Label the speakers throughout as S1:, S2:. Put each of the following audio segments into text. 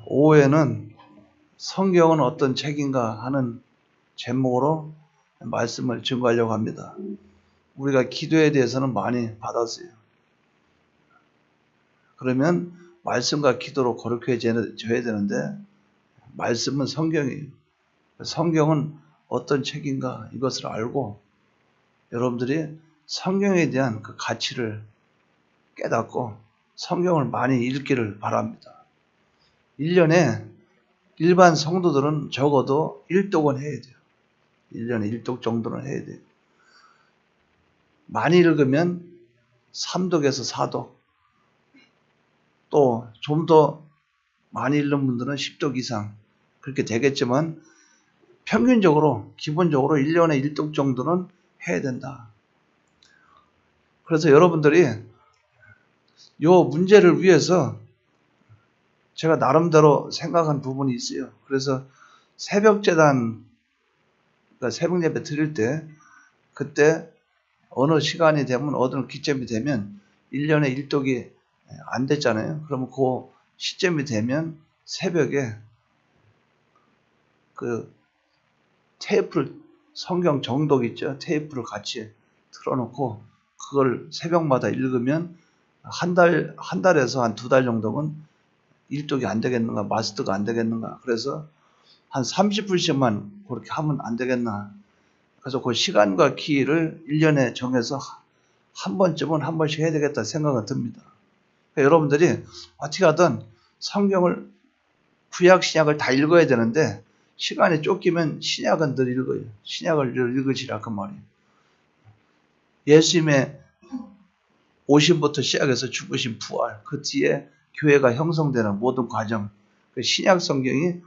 S1: 오후에는 성경은 어떤 책인가 하는 제목으로 말씀을 증거하려고 합니다. 우리가 기도에 대해서는 많이 받았어요. 그러면 말씀과 기도로 거룩해져야 되는데 말씀은 성경이에요. 성경은 어떤 책인가 이것을 알고 여러분들이 성경에 대한 그 가치를 깨닫고 성경을 많이 읽기를 바랍니다. 1년에 일반 성도들은 적어도 1독은 해야 돼요. 1년에 1독 정도는 해야 돼요. 많이 읽으면 3독에서 4독, 또 좀 더 많이 읽는 분들은 10독 이상 그렇게 되겠지만 평균적으로 기본적으로 1년에 1독 정도는 해야 된다. 그래서 여러분들이 이 문제를 위해서 제가 나름대로 생각한 부분이 있어요. 그래서 새벽재단, 그러니까 새벽 예배 드릴 때 그때 어느 시간이 되면 어느 기점이 되면 1년에 1독이 안 됐잖아요. 그러면 그 시점이 되면 새벽에 그 테이프를 성경 정독 있죠. 테이프를 같이 틀어놓고 그걸 새벽마다 읽으면 한 달에서 한 2달 정도면 1독이 안 되겠는가, 마스터가 안 되겠는가. 그래서 한 30분씩만 그렇게 하면 안 되겠나. 그래서 그 시간과 기일을 1년에 정해서 한 번쯤은 한 번씩 해야 되겠다 생각은 듭니다. 그러니까 여러분들이 어떻게 하든 성경을 구약 신약을 다 읽어야 되는데 시간이 쫓기면 신약은 늘 읽어요. 신약을 늘 읽으시라 그 말이에요. 예수님의 오심부터 시작해서 죽으신 부활, 그 뒤에 교회가 형성되는 모든 과정, 그 신약 성경이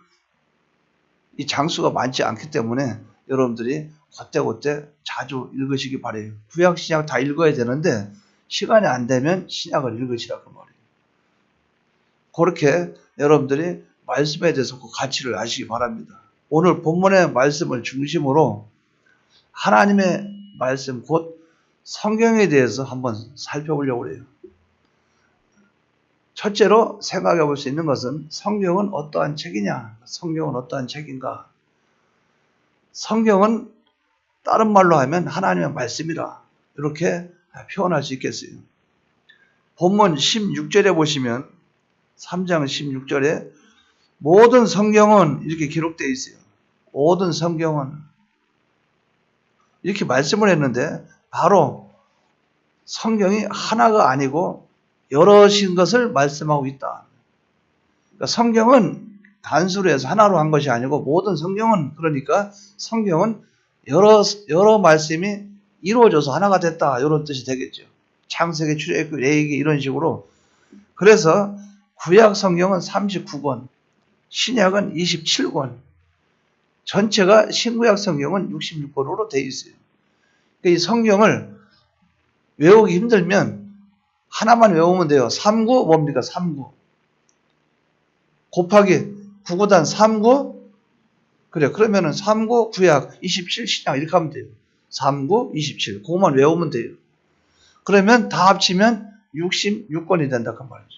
S1: 이 장수가 많지 않기 때문에 여러분들이 그때그때 자주 읽으시기 바래요. 구약 신약 다 읽어야 되는데 시간이 안 되면 신약을 읽으시라 그 말이에요. 그렇게 여러분들이 말씀에 대해서 그 가치를 아시기 바랍니다. 오늘 본문의 말씀을 중심으로 하나님의 말씀 곧 성경에 대해서 한번 살펴보려고 해요. 첫째로 생각해 볼 수 있는 것은 성경은 어떠한 책이냐? 성경은 어떠한 책인가? 성경은 다른 말로 하면 하나님의 말씀이라 이렇게 표현할 수 있겠어요. 본문 16절에 보시면 3장 16절에 모든 성경은 이렇게 기록되어 있어요. 모든 성경은 이렇게 말씀을 했는데 바로 성경이 하나가 아니고 여럿인 것을 말씀하고 있다. 그러니까 성경은 단수로 해서 하나로 한 것이 아니고 모든 성경은 그러니까 성경은 여러 말씀이 이루어져서 하나가 됐다. 이런 뜻이 되겠죠. 창세기, 출애굽기, 레위기 이런 식으로. 그래서 구약 성경은 39권, 신약은 27권, 전체가 신구약 성경은 66권으로 되어 있어요. 이 성경을 외우기 힘들면 하나만 외우면 돼요. 39 뭡니까? 39 곱하기 9구단 39 그래 그러면은 39 구약 27 신약 이렇게 하면 돼요. 39 27 그것만 외우면 돼요. 그러면 다 합치면 66권이 된다 그 말이죠.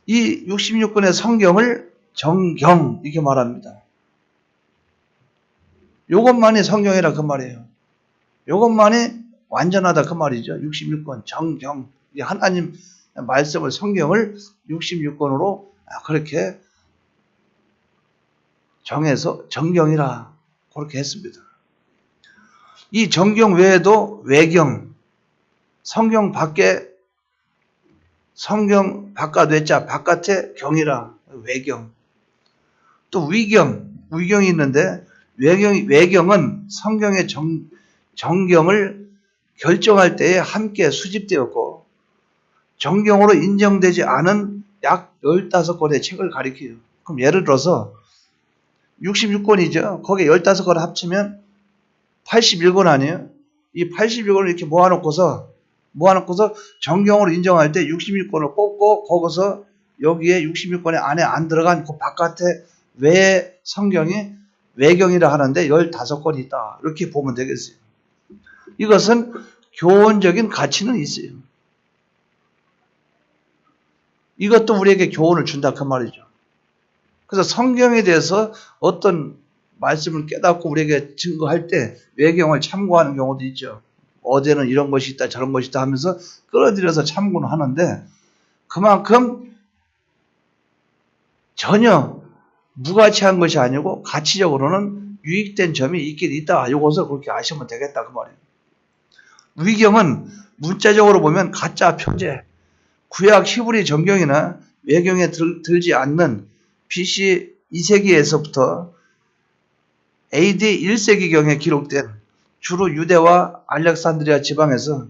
S1: 이 66권의 성경을 정경 이렇게 말합니다. 이것만이 성경이라 그 말이에요. 이것만이 완전하다 그 말이죠. 66권 정경 하나님 말씀을 성경을 66권으로 그렇게 정해서 정경이라 그렇게 했습니다. 이 정경 외에도 외경, 성경 밖에 성경 바깥 외자 바깥에 경이라 외경, 또 위경이 있는데 외경은 성경의 정경을 결정할 때에 함께 수집되었고 정경으로 인정되지 않은 약 15권의 책을 가리켜요. 그럼 예를 들어서 66권이죠. 거기에 15권 합치면 81권 아니에요? 이 81권을 이렇게 모아놓고서 정경으로 인정할 때 66권을 뽑고 거기서 여기에 66권의 안에 안 들어간 그 바깥에 외 성경이 외경이라 하는데 15권이 있다. 이렇게 보면 되겠어요. 이것은 교훈적인 가치는 있어요. 이것도 우리에게 교훈을 준다 그 말이죠. 그래서 성경에 대해서 어떤 말씀을 깨닫고 우리에게 증거할 때 외경을 참고하는 경우도 있죠. 어제는 이런 것이 있다 저런 것이 있다 하면서 끌어들여서 참고는 하는데 그만큼 전혀 무가치한 것이 아니고 가치적으로는 유익된 점이 있긴 있다. 이것을 그렇게 아시면 되겠다 그 말이에요. 위경은 문자적으로 보면 가짜 표제, 구약 히브리 정경이나 외경에 들지 않는 BC 2세기에서부터 AD 1세기경에 기록된 주로 유대와 알렉산드리아 지방에서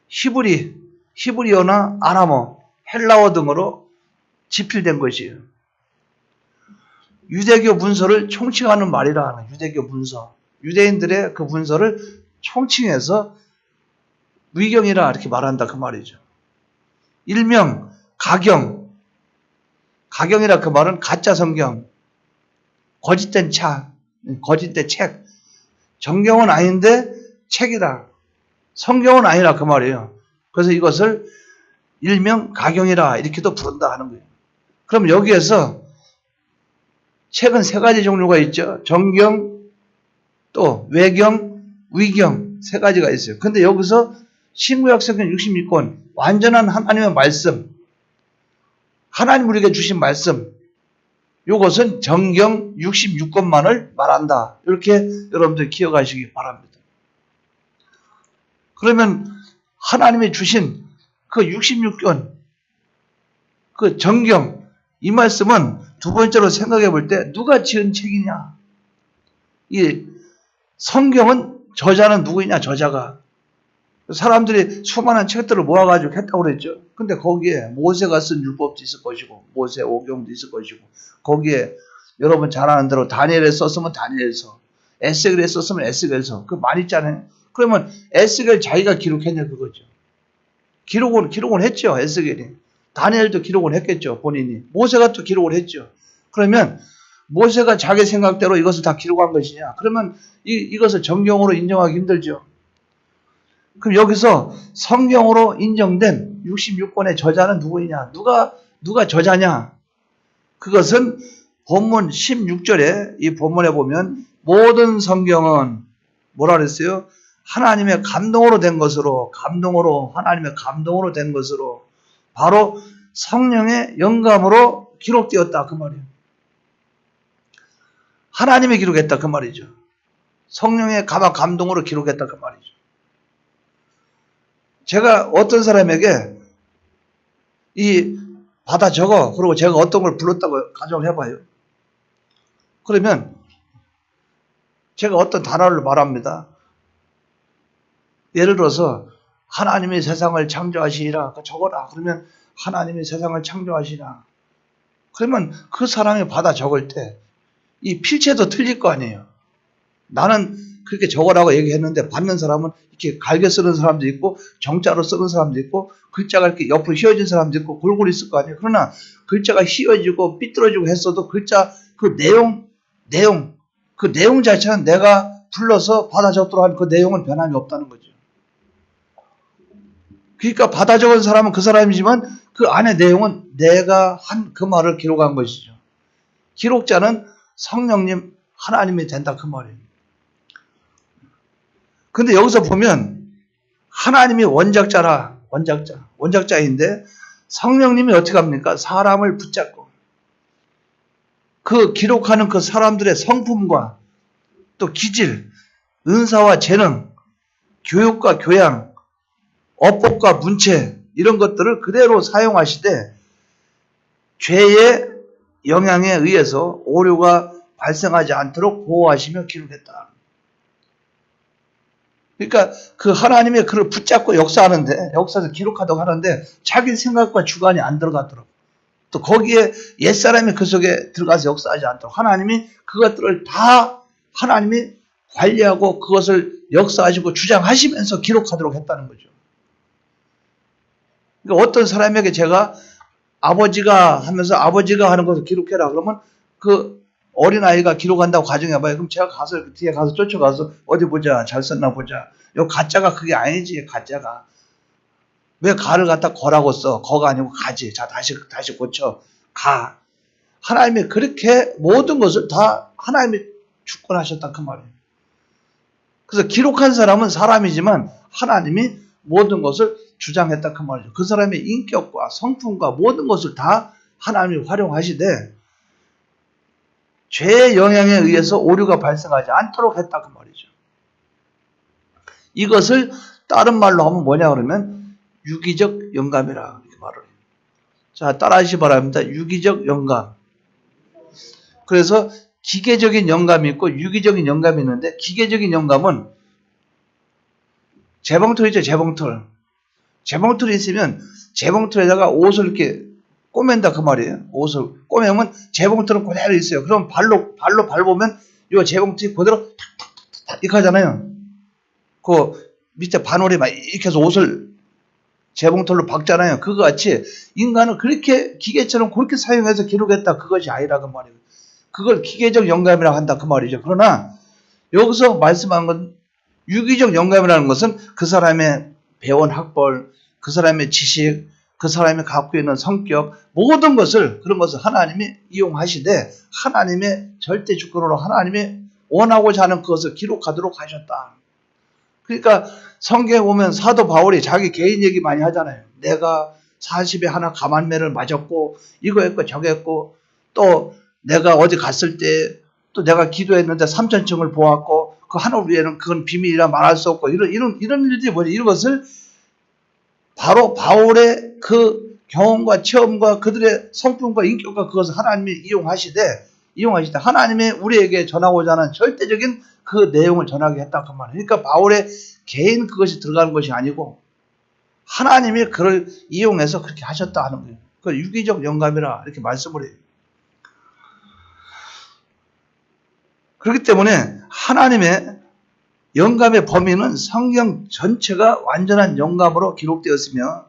S1: 히브리어나 아람어, 헬라어 등으로 집필된 것이에요. 유대교 문서를 총칭하는 말이라 하는 유대교 문서. 유대인들의 그 문서를 총칭해서 위경이라 이렇게 말한다 그 말이죠. 일명 가경. 가경이라 그 말은 가짜 성경, 거짓된 거짓된 책. 정경은 아닌데 책이다. 성경은 아니라 그 말이에요. 그래서 이것을 일명 가경이라 이렇게도 부른다 하는 거예요. 그럼 여기에서 책은 세 가지 종류가 있죠. 정경, 또 외경, 위경 세 가지가 있어요. 근데 여기서 신구약 성경 66권 완전한 하나님의 말씀, 하나님 우리에게 주신 말씀, 이것은 정경 66권만을 말한다. 이렇게 여러분들 기억하시기 바랍니다. 그러면 하나님이 주신 그 66권, 그 정경, 이 말씀은 두 번째로 생각해 볼 때 누가 지은 책이냐? 이 성경은 저자는 누구냐? 저자가. 사람들이 수많은 책들을 모아가지고 했다고 그랬죠. 근데 거기에 모세가 쓴 율법도 있을 것이고, 모세 오경도 있을 것이고, 거기에 여러분 잘 아는 대로 다니엘에 썼으면 다니엘서, 에스겔에 썼으면 에스겔서, 그 많이 있잖아요. 그러면 에스겔 자기가 기록했냐 그거죠. 기록은 했죠. 에스겔이. 다니엘도 기록을 했겠죠. 본인이. 모세가 또 기록을 했죠. 그러면 모세가 자기 생각대로 이것을 다 기록한 것이냐? 그러면 이것을 정경으로 인정하기 힘들죠. 그럼 여기서 성경으로 인정된 66권의 저자는 누구냐? 누가 저자냐? 그것은 본문 16절에 이 본문에 보면 모든 성경은 뭐라 그랬어요? 하나님의 감동으로 된 것으로, 하나님의 감동으로 된 것으로 바로 성령의 영감으로 기록되었다 그 말이에요. 하나님이 기록했다 그 말이죠. 성령의 감동으로 기록했다 그 말이죠. 제가 어떤 사람에게 받아 적어 그리고 제가 어떤 걸 불렀다고 가정을 해봐요. 그러면 제가 어떤 단어를 말합니다. 예를 들어서 하나님이 세상을 창조하시니라 적어라. 그러면 하나님이 세상을 창조하시나. 그러면 그 사람이 받아 적을 때 이 필체도 틀릴 거 아니에요. 나는 그렇게 적어라고 얘기했는데 받는 사람은 이렇게 갈겨 쓰는 사람도 있고 정자로 쓰는 사람도 있고 글자가 이렇게 옆으로 휘어진 사람도 있고 골고루 있을 거 아니에요. 그러나 글자가 휘어지고 삐뚤어지고 했어도 글자 그 내용 자체는 내가 불러서 받아 적도록 한 그 내용은 변함이 없다는 거죠. 그러니까 받아 적은 사람은 그 사람이지만 그 안에 내용은 내가 한 그 말을 기록한 것이죠. 기록자는 성령님 하나님이 된다 그 말이에요. 근데 여기서 보면 하나님이 원작자인데 성령님이 어떻게 합니까? 사람을 붙잡고 그 기록하는 그 사람들의 성품과 또 기질, 은사와 재능, 교육과 교양, 어법과 문체 이런 것들을 그대로 사용하시되 죄의 영향에 의해서 오류가 발생하지 않도록 보호하시며 기록했다. 그러니까 그 하나님의 그를 붙잡고 역사에서 기록하도록 하는데 자기 생각과 주관이 안 들어가도록 또 거기에 옛사람이 그 속에 들어가서 역사하지 않도록 하나님이 그것들을 다 하나님이 관리하고 그것을 역사하시고 주장하시면서 기록하도록 했다는 거죠. 그러니까 어떤 사람에게 제가 아버지가 하는 것을 기록해라 그러면 그 어린아이가 기록한다고 가정해봐요. 그럼 제가 뒤에 가서 쫓아가서 어디 보자 잘 썼나 보자. 요 가짜가 그게 아니지 가짜가. 왜 가를 갖다 거라고 써? 거가 아니고 가지. 자, 다시 고쳐. 가. 하나님이 그렇게 모든 것을 다 하나님이 주권하셨다 그 말이에요. 그래서 기록한 사람은 사람이지만 하나님이 모든 것을 주장했다 그 말이죠. 그 사람의 인격과 성품과 모든 것을 다 하나님이 활용하시되 죄의 영향에 의해서 오류가 발생하지 않도록 했다 그 말이죠. 이것을 다른 말로 하면 뭐냐 그러면 유기적 영감이라 이렇게 말을 해요. 자, 따라하시기 바랍니다. 유기적 영감. 그래서 기계적인 영감이 있고 유기적인 영감이 있는데 기계적인 영감은 재봉틀 있죠, 재봉틀. 재봉틀이 있으면 재봉틀에다가 옷을 이렇게 꼬맨다 그 말이에요. 옷을 꼬매면 재봉틀은 그대로 있어요. 그럼 발로 밟으면 이 재봉틀이 그대로 탁탁탁탁 이렇게 하잖아요. 그 밑에 바늘이 막 이렇게 해서 옷을 재봉틀로 박잖아요. 그거 같이 인간을 그렇게 기계처럼 그렇게 사용해서 기록했다. 그것이 아니라 그 말이에요. 그걸 기계적 영감이라고 한다 그 말이죠. 그러나 여기서 말씀한 건 유기적 영감이라는 것은 그 사람의 배운 학벌, 그 사람의 지식, 그 사람이 갖고 있는 성격 모든 것을 그런 것을 하나님이 이용하시되 하나님의 절대 주권으로 하나님이 원하고자 하는 그것을 기록하도록 하셨다. 그러니까 성경에 보면 사도 바울이 자기 개인 얘기 많이 하잖아요. 내가 40에 하나 감한매를 맞았고 이거 했고 저거 했고 또 내가 어디 갔을 때 또 내가 기도했는데 3,000층을 보았고 그 하늘 위에는 그건 비밀이라 말할 수 없고 이런 일들이 뭐지? 이런 것을 바로 바울의 그 경험과 체험과 그들의 성품과 인격과 그것을 하나님이 이용하시되 하나님이 우리에게 전하고자 하는 절대적인 그 내용을 전하게 했다 그 말이에요. 그러니까 바울의 개인 그것이 들어가는 것이 아니고 하나님이 그를 이용해서 그렇게 하셨다 하는 거예요. 그 유기적 영감이라 이렇게 말씀을 해요. 그렇기 때문에 하나님의 영감의 범위는 성경 전체가 완전한 영감으로 기록되었으며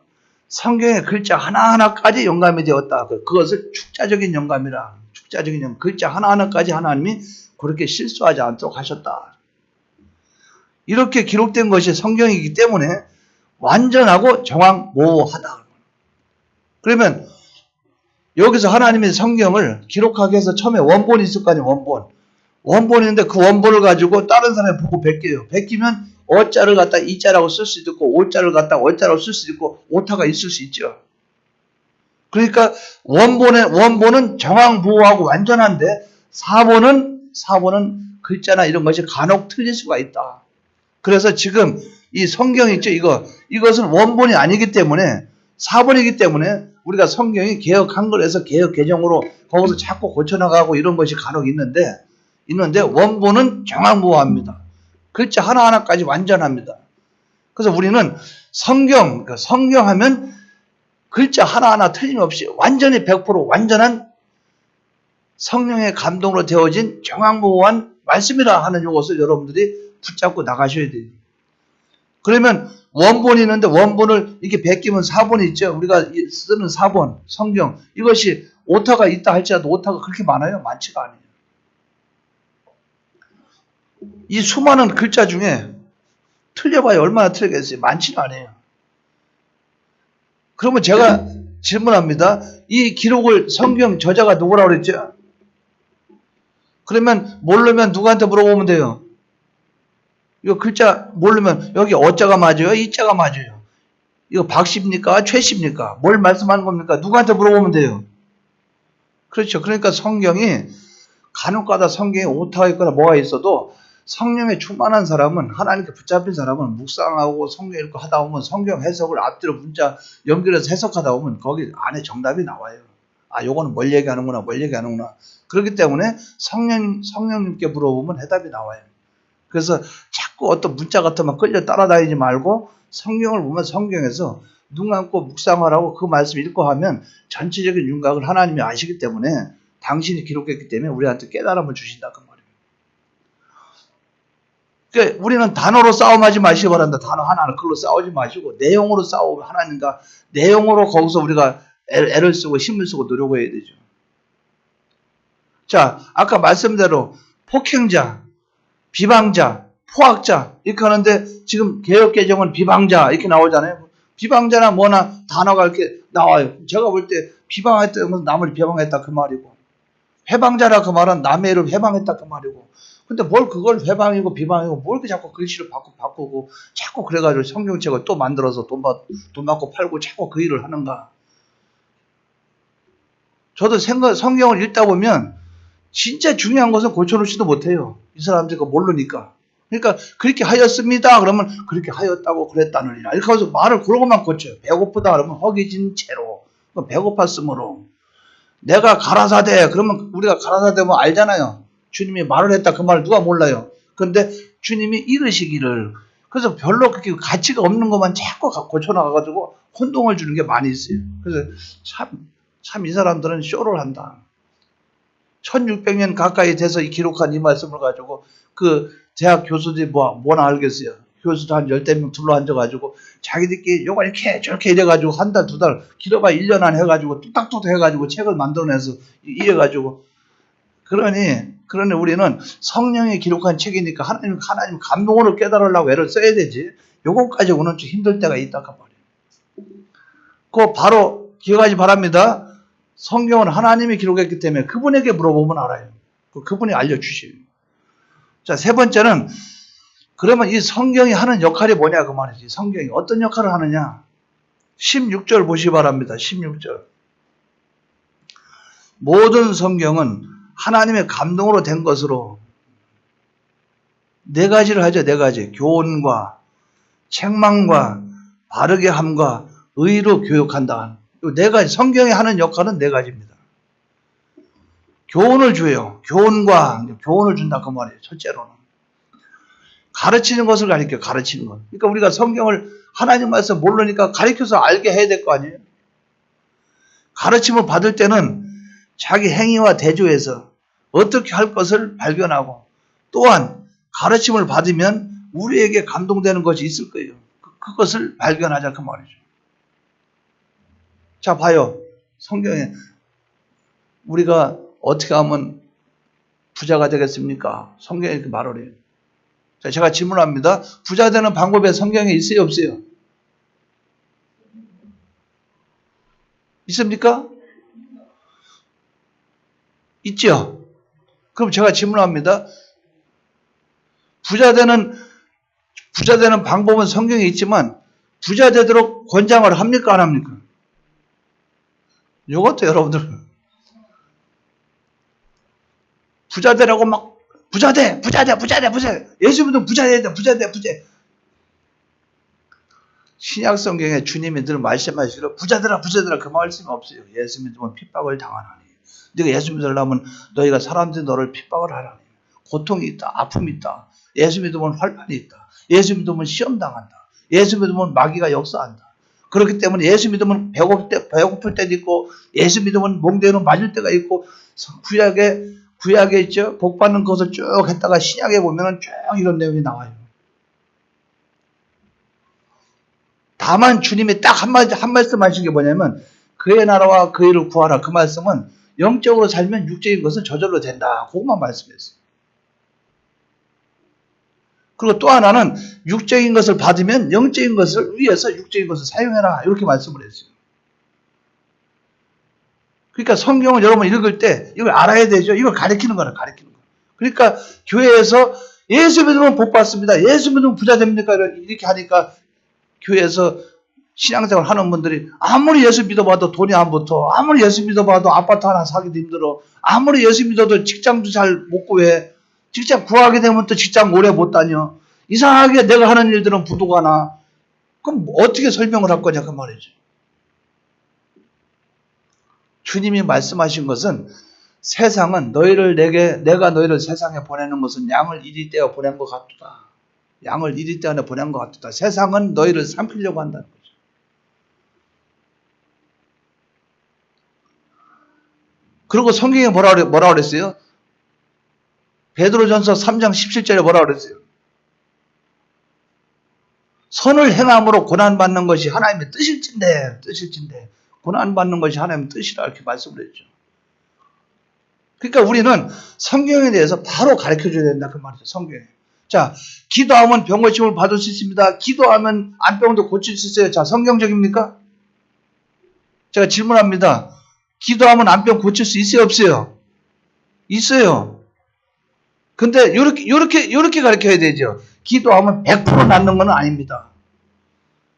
S1: 성경의 글자 하나하나까지 영감이 되었다. 그것을 축자적인 영감이라. 축자적인 영감. 글자 하나하나까지 하나님이 그렇게 실수하지 않도록 하셨다. 이렇게 기록된 것이 성경이기 때문에 완전하고 정확모호하다. 그러면 여기서 하나님의 성경을 기록하기 위해서 처음에 원본이 있을 거 아니에요. 원본이 있는데 그 원본을 가지고 다른 사람이 보고 베껴요. 베끼면 어자를 갖다 이자라고 쓸 수도 있고 오자를 갖다 어자라고 쓸 수도 있고 오타가 있을 수 있죠. 그러니까 원본은 정확무호하고 완전한데 사본은 글자나 이런 것이 간혹 틀릴 수가 있다. 그래서 지금 이 성경 있죠. 이것은 원본이 아니기 때문에 사본이기 때문에 우리가 성경이 개역 한글에서 개역 개정으로 거기서 자꾸 고쳐나가고 이런 것이 간혹 있는데 원본은 정확무호합니다. 글자 하나하나까지 완전합니다. 그래서 우리는 성경하면 글자 하나하나 틀림없이 완전히 100% 완전한 성령의 감동으로 되어진 정확무호한 말씀이라 하는 이것을 여러분들이 붙잡고 나가셔야 돼요. 그러면 원본이 있는데 원본을 이렇게 베끼면 사본이 있죠. 우리가 쓰는 사본, 성경 이것이 오타가 있다 할지라도 오타가 그렇게 많아요? 많지가 않아요. 이 수많은 글자 중에 틀려봐야 얼마나 틀리겠어요? 많지는 않아요. 그러면 제가 질문합니다. 이 기록을 성경 저자가 누구라고 그랬죠? 그러면 모르면 누구한테 물어보면 돼요? 이거 글자 모르면 여기 어자가 맞아요? 이자가 맞아요? 이거 박씨입니까? 최씨입니까? 뭘 말씀하는 겁니까? 누구한테 물어보면 돼요? 그렇죠. 그러니까 성경이 간혹가다 성경에 오타가 있거나 뭐가 있어도 성령에 충만한 사람은 하나님께 붙잡힌 사람은 묵상하고 성경 읽고 하다 보면 성경 해석을 앞뒤로 문자 연결해서 해석하다 보면 거기 안에 정답이 나와요. 아, 요거는 뭘 얘기하는구나, 그렇기 때문에 성령님께 물어보면 해답이 나와요. 그래서 자꾸 어떤 문자 같은 막 끌려 따라다니지 말고 성경을 보면 성경에서 눈 감고 묵상하라고 그 말씀 읽고 하면 전체적인 윤곽을 하나님이 아시기 때문에 당신이 기록했기 때문에 우리한테 깨달음을 주신다 그 말이에요. 그러니까 우리는 단어로 싸움하지 마시기 바란다. 단어 하나는 그걸로 싸우지 마시고 내용으로 싸우고 하나님과 내용으로 거기서 우리가 애를 쓰고 힘을 쓰고 노력해야 되죠. 자, 아까 말씀대로 폭행자, 비방자, 포악자 이렇게 하는데 지금 개역개정은 비방자 이렇게 나오잖아요. 비방자나 뭐나 단어가 이렇게 나와요. 제가 볼 때 비방했다는 것은 남을 비방했다 그 말이고, 회방자라 그 말은 남의 일을 회방했다 그 말이고, 근데 뭘 그걸 회방이고 비방이고 뭘 이렇게 자꾸 글씨를 바꾸고 자꾸 그래가지고 성경책을 또 만들어서 돈 받고 팔고 자꾸 그 일을 하는가. 저도 성경을 읽다 보면 진짜 중요한 것은 고쳐놓지도 못해요. 이 사람들이 그거 모르니까. 그러니까 그렇게 하였습니다. 그러면 그렇게 하였다고 그랬다느니라. 이렇게 해서 말을 그러고만 고쳐요. 배고프다 그러면 허기진 채로. 배고팠으므로. 내가 가라사대 그러면 우리가 가라사대면 알잖아요. 주님이 말을 했다 그 말을 누가 몰라요. 그런데 주님이 이르시기를. 그래서 별로 그렇게 가치가 없는 것만 자꾸 고쳐나가가지고 혼동을 주는 게 많이 있어요. 그래서 참 이 사람들은 쇼를 한다. 1600년 가까이 돼서 기록한 이 말씀을 가지고 그 대학 교수들이 뭐나 알겠어요. 교수들 한 10명 둘러 앉아가지고 자기들끼리 요거 이렇게 저렇게 이래가지고 한 달, 두 달, 길어봐야 1년 안 해가지고 뚝딱뚝딱 해가지고 책을 만들어내서 이래가지고 그러니 우리는 성령이 기록한 책이니까 하나님 감동으로 깨달으려고 애를 써야 되지. 요거까지 오는 좀 힘들 때가 있다 그 말이에요. 그거 바로 기억하시 바랍니다. 성경은 하나님이 기록했기 때문에 그분에게 물어보면 알아요. 그분이 알려주시요. 자, 세 번째는 그러면 이 성경이 하는 역할이 뭐냐 그 말이지. 성경이 어떤 역할을 하느냐. 16절 보시기 바랍니다. 16절. 모든 성경은 하나님의 감동으로 된 것으로 네 가지를 하죠. 네 가지. 교훈과 책망과 바르게 함과 의로 교육한다. 이 네 가지. 성경이 하는 역할은 네 가지입니다. 교훈을 줘요. 교훈을 준다 그 말이에요. 첫째로는. 가르치는 것을 가르쳐요. 가르치는 것. 그러니까 우리가 성경을 하나님 말씀 모르니까 가르쳐서 알게 해야 될 거 아니에요. 가르침을 받을 때는 자기 행위와 대조해서 어떻게 할 것을 발견하고 또한 가르침을 받으면 우리에게 감동되는 것이 있을 거예요. 그것을 발견하자 그 말이죠. 자, 봐요. 성경에 우리가 어떻게 하면 부자가 되겠습니까? 성경에 이렇게 말을 해요. 자, 제가 질문합니다. 부자 되는 방법에 성경에 있어요, 없어요? 있습니까? 있죠? 그럼 제가 질문합니다. 부자 되는 방법은 성경에 있지만 부자 되도록 권장을 합니까? 안 합니까? 이것도 여러분들 부자 되라고 막 부자 돼. 예수 믿으면 부자 돼. 신약 성경에 주님이 늘 말씀하시기로 부자 되라 그 말씀이 없어요. 예수 믿으면 핍박을 당하나니. 네가 예수 믿으려면 너희가 사람들이 너를 핍박을 하라니. 고통이 있다. 아픔이 있다. 예수 믿으면 환난이 있다. 예수 믿으면 시험 당한다. 예수 믿으면 마귀가 역사한다. 그렇기 때문에 예수 믿으면 배고플 때도 있고 예수 믿으면 몽대는 맞을 때가 있고 구약에 있죠. 복 받는 것을 쭉 했다가 신약에 보면은 쭉 이런 내용이 나와요. 다만 주님이 딱 한 말씀 하신 게 뭐냐면 그의 나라와 그 일을 구하라. 그 말씀은 영적으로 살면 육적인 것은 저절로 된다. 그것만 말씀했어요. 그리고 또 하나는 육적인 것을 받으면 영적인 것을 위해서 육적인 것을 사용해라. 이렇게 말씀을 했어요. 그러니까 성경을 여러분 읽을 때 이걸 알아야 되죠. 이걸 가르치는 거라. 그러니까 교회에서 예수 믿으면 복 받습니다. 예수 믿으면 부자 됩니까? 이렇게 하니까 교회에서 신앙생활 하는 분들이 아무리 예수 믿어봐도 돈이 안 붙어. 아무리 예수 믿어봐도 아파트 하나 사기도 힘들어. 아무리 예수 믿어도 직장도 잘 못 구해. 직장 구하게 되면 또 직장 오래 못 다녀. 이상하게 내가 하는 일들은 부도가 나. 그럼 어떻게 설명을 할 거냐 그 말이죠. 주님이 말씀하신 것은 세상은 내가 너희를 세상에 보내는 것은 양을 이리 떼어 보낸 것 같도다. 양을 이리 떼어 보낸 것 같도다. 세상은 너희를 삼키려고 한다는 거죠. 그리고 성경에 뭐라 그랬어요? 베드로전서 3장 17절에 뭐라 그랬어요? 선을 행함으로 고난받는 것이 하나님의 뜻일진데 고난받는 것이 하나님의 뜻이라 이렇게 말씀을 했죠. 그러니까 우리는 성경에 대해서 바로 가르쳐줘야 된다 그 말이죠. 성경에. 자, 기도하면 병 고침을 받을 수 있습니다. 기도하면 안병도 고칠 수 있어요. 자, 성경적입니까? 제가 질문합니다. 기도하면 안병 고칠 수 있어요, 없어요? 있어요. 근데 요렇게 가르쳐야 되죠. 기도하면 100% 낫는 건 아닙니다.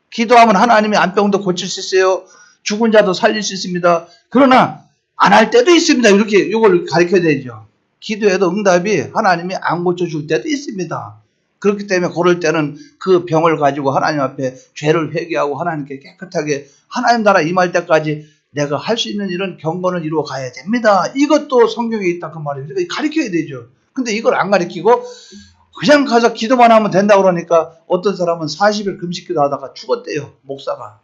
S1: 기도하면 하나님이 안병도 고칠 수 있어요. 죽은 자도 살릴 수 있습니다. 그러나 안 할 때도 있습니다. 이렇게 이걸 가르쳐야 되죠. 기도해도 응답이 하나님이 안 고쳐줄 때도 있습니다. 그렇기 때문에 그럴 때는 그 병을 가지고 하나님 앞에 죄를 회개하고 하나님께 깨끗하게 하나님 나라 임할 때까지 내가 할 수 있는 일은 경건을 이루어 가야 됩니다. 이것도 성경에 있다 그 말이에요. 그러니까 가르쳐야 되죠. 근데 이걸 안 가르치고 그냥 가서 기도만 하면 된다 그러니까 어떤 사람은 40일 금식기도 하다가 죽었대요. 목사가.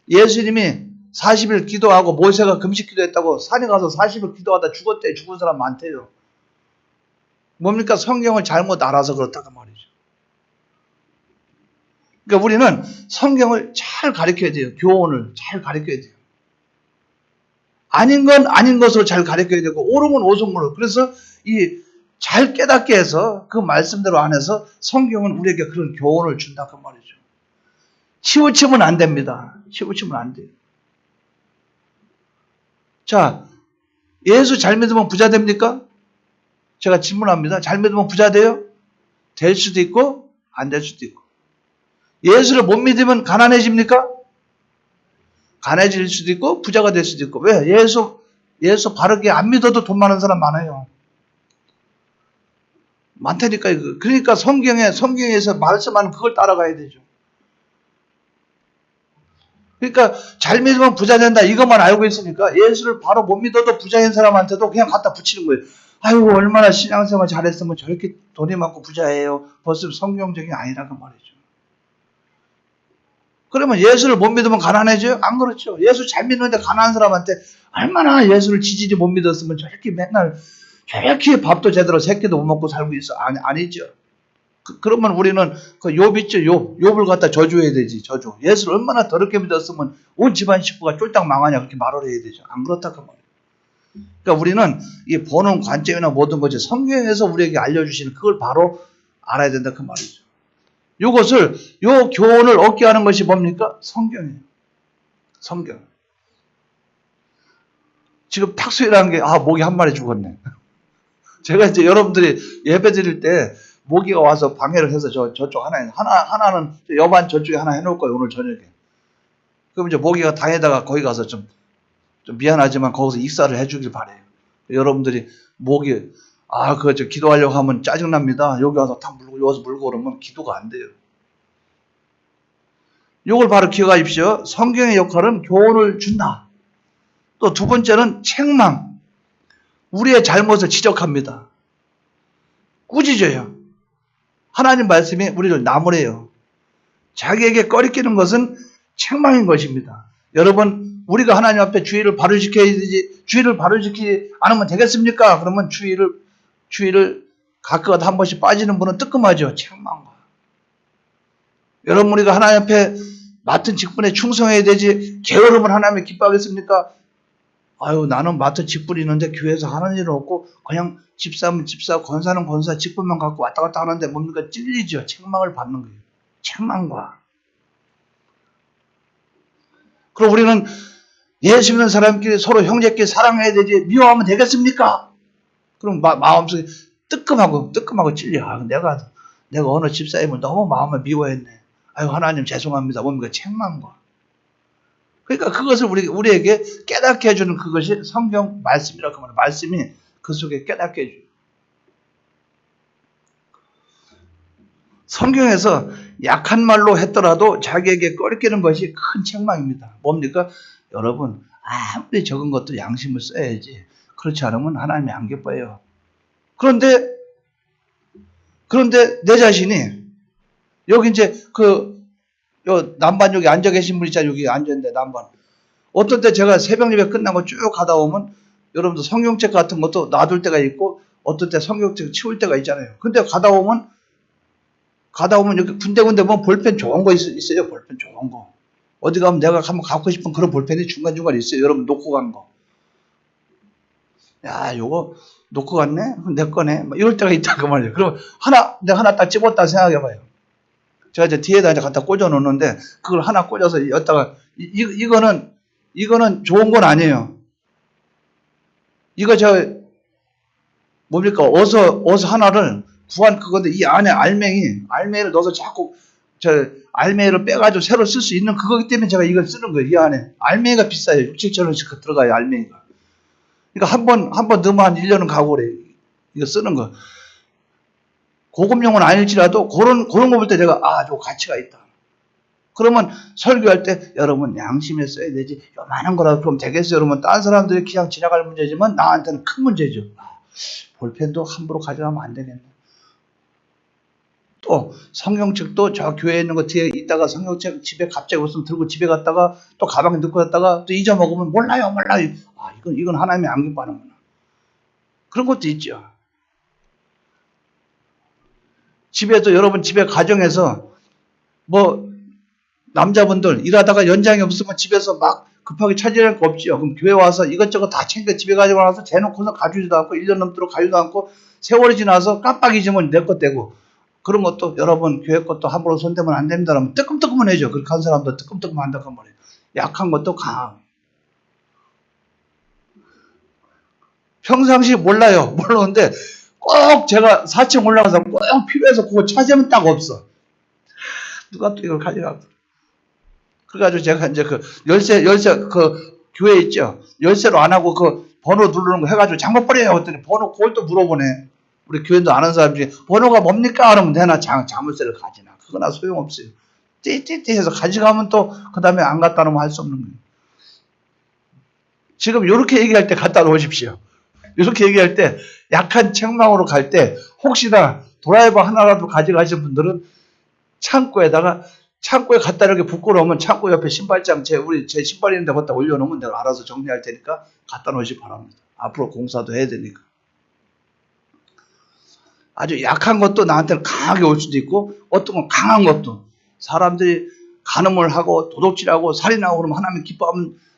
S1: 예수님이 40일 기도하고 모세가 금식기도 했다고 산에 가서 40일 기도하다 죽었대. 죽은 사람 많대요. 뭡니까? 성경을 잘못 알아서 그렇다고 말이죠. 그러니까 우리는 성경을 잘 가르쳐야 돼요. 교훈을 잘 가르쳐야 돼요. 아닌 건 아닌 것으로 잘 가르쳐야 되고 옳은 건 옳은 그래서 이 잘 깨닫게 해서 그 말씀대로 안에서 성경은 우리에게 그런 교훈을 준다 그 말이죠. 치우치면 안 됩니다. 치우치면 안 돼요. 자, 예수 잘 믿으면 부자 됩니까? 제가 질문합니다. 잘 믿으면 부자 돼요? 될 수도 있고 안 될 수도 있고. 예수를 못 믿으면 가난해집니까? 가난해질 수도 있고 부자가 될 수도 있고. 왜? 예수 바르게 안 믿어도 돈 많은 사람 많아요. 많다니까 이거. 그러니까 성경에서 말씀하는 그걸 따라가야 되죠. 그러니까 잘 믿으면 부자 된다 이것만 알고 있으니까 예수를 바로 못 믿어도 부자인 사람한테도 그냥 갖다 붙이는 거예요. 아이고 얼마나 신앙생활 잘했으면 저렇게 돈이 많고 부자예요. 벌써 성경적인 아니라고 말이죠. 그러면 예수를 못 믿으면 가난해져요? 안 그렇죠. 예수 잘 믿는데 가난한 사람한테 얼마나 예수를 지지리 못 믿었으면 저렇게 맨날 저렇게 밥도 제대로 새끼도 못 먹고 살고 있어. 아니죠. 그러면 우리는 그 욥 있죠. 욥을 갖다 저주해야 되지. 저주. 예수를 얼마나 더럽게 믿었으면 온 집안 식구가 쫄딱 망하냐 그렇게 말을 해야 되죠. 안 그렇다 그 말이에요. 그러니까 우리는 이 보는 관점이나 모든 것이 성경에서 우리에게 알려주시는 그걸 바로 알아야 된다 그 말이죠. 요 교훈을 얻게 하는 것이 뭡니까? 성경이에요. 성경. 지금 탁수이라는 게 목이 한 마리 죽었네. 제가 이제 여러분들이 예배 드릴 때 모기가 와서 방해를 해서 저쪽 하나는 여반 저쪽에 하나 해놓을 거예요. 오늘 저녁에. 그럼 이제 모기가 당에다가 거기 가서 좀 미안하지만 거기서 익사를 해주길 바래요. 여러분들이 모기 기도하려고 하면 짜증납니다. 여기 와서 다 물고 그러면 기도가 안 돼요. 이걸 바로 기억하십시오. 성경의 역할은 교훈을 준다. 또 두 번째는 책망. 우리의 잘못을 지적합니다. 꾸짖어요. 하나님 말씀이 우리를 나무래요. 자기에게 꺼리끼는 것은 책망인 것입니다. 여러분, 우리가 하나님 앞에 주의를 바로 지켜야 되지, 주의를 바로 지키지 않으면 되겠습니까? 그러면 주의를 가끔가다 한 번씩 빠지는 분은 뜨끔하죠. 책망과. 여러분, 우리가 하나님 앞에 맡은 직분에 충성해야 되지, 게으름을 하나님이 기뻐하겠습니까? 나는 맡은 직분이 있는데 교회에서 하는 일은 없고 그냥 집사면 집사, 권사는 권사 직분만 갖고 왔다 갔다 하는데 뭡니까? 찔리죠. 책망을 받는 거예요. 책망과. 그럼 우리는 예수 믿는 사람끼리 서로 형제끼리 사랑해야 되지 미워하면 되겠습니까? 그럼 마음속에 뜨끔하고 찔려. 내가 어느 집사님을 너무 마음을 미워했네. 하나님 죄송합니다. 뭡니까? 책망과. 그러니까 그것을 우리에게 깨닫게 해주는 그것이 성경 말씀이라고 하면 말씀이 그 속에 깨닫게 해줘요. 성경에서 약한 말로 했더라도 자기에게 꺼리끼는 것이 큰 책망입니다. 뭡니까? 여러분 아무리 적은 것도 양심을 써야지. 그렇지 않으면 하나님이 안 기뻐해요. 그런데 내 자신이 여기 이제 남반 여기 앉아 계신 분 있잖아요. 여기 앉았는데 남반. 어떤 때 제가 새벽 예배 끝나고 쭉 가다 오면 여러분들 성경책 같은 것도 놔둘 때가 있고 어떤 때 성경책 치울 때가 있잖아요. 근데 가다 오면 여기 군데군데 보면 볼펜 좋은 거 있어요. 볼펜 좋은 거. 어디 가면 내가 한번 갖고 싶은 그런 볼펜이 중간중간에 있어요. 여러분 놓고 간 거. 야, 요거 놓고 갔네? 내 거네? 막 이럴 때가 있다, 그 말이에요. 그럼 내가 하나 딱 집었다 생각해봐요. 제가 이제 뒤에다 이제 갖다 꽂아 놓는데, 그걸 하나 꽂아서 여기다가, 이거는 좋은 건 아니에요. 이거 뭡니까? 어서 하나를 그건데 이 안에 알맹이를 넣어서 자꾸, 알맹이를 빼가지고 새로 쓸 수 있는 그거기 때문에 제가 이걸 쓰는 거예요. 이 안에. 알맹이가 비싸요. 6, 7천원씩 들어가요, 알맹이가. 그러니까 한 번 넣으면 한 1년은 가고 그래. 이거 쓰는 거. 고급용은 아닐지라도 그런 거 볼 때 내가, 저거 가치가 있다. 그러면 설교할 때 여러분 양심에 써야 되지. 요만한 거라도 그럼 되겠어요. 여러분 다른 사람들이 그냥 지나갈 문제지만 나한테는 큰 문제죠. 볼펜도 함부로 가져가면 안 되겠네. 또 성경책도 저 교회에 있는 거 뒤에 있다가 성경책 집에 갑자기 없으면 들고 집에 갔다가 또 가방에 넣고 갔다가 또 잊어먹으면 몰라요. 이건 하나님이 안 기뻐하는구나. 그런 것도 있죠. 집에도 여러분 집에 가정에서 남자분들 일하다가 연장이 없으면 집에서 막 급하게 찾으려는 거 없지요. 그럼 교회 와서 이것저것 다 챙겨 집에 가지고 와서 대놓고서 가지지도 않고 1년 넘도록 가지도 않고 세월이 지나서 깜빡 잊으면 내 것 되고 그런 것도 여러분 교회 것도 함부로 손대면 안 됩니다. 라면 뜨끔뜨끔은 해죠. 그렇게 한 사람도 뜨끔뜨끔 한다고 말이에요. 약한 것도 강하고. 평상시 몰라요. 모르는데 꼭 제가 4층 올라가서 꼭 필요해서 그거 찾으면 딱 없어. 누가 또 이걸 가져가고. 그래가지고 제가 이제 열쇠 교회 있죠. 열쇠로 안 하고 번호 누르는 거 해가지고 잘못 버려요. 그랬더니 번호 그걸 또 물어보네. 우리 교회도 아는 사람 중에 번호가 뭡니까? 그러면 내나 자물쇠를 가지나. 그거나 소용없어요. 띠띠띠 해서 가져가면 또 그 다음에 안 갖다 놓으면 할 수 없는 거예요. 지금 이렇게 얘기할 때 갖다 놓으십시오. 이렇게 얘기할 때 약한 책망으로 갈 때 혹시나 드라이버 하나라도 가져가신 분들은 창고에 갖다 이렇게 부끄러우면 창고 옆에 신발장 제 신발 있는 데 갖다 올려놓으면 내가 알아서 정리할 테니까 갖다 놓으시기 바랍니다. 앞으로 공사도 해야 되니까. 아주 약한 것도 나한테는 강하게 올 수도 있고 어떤 건 강한 것도 사람들이 간음을 하고 도둑질하고 살인하고 그러면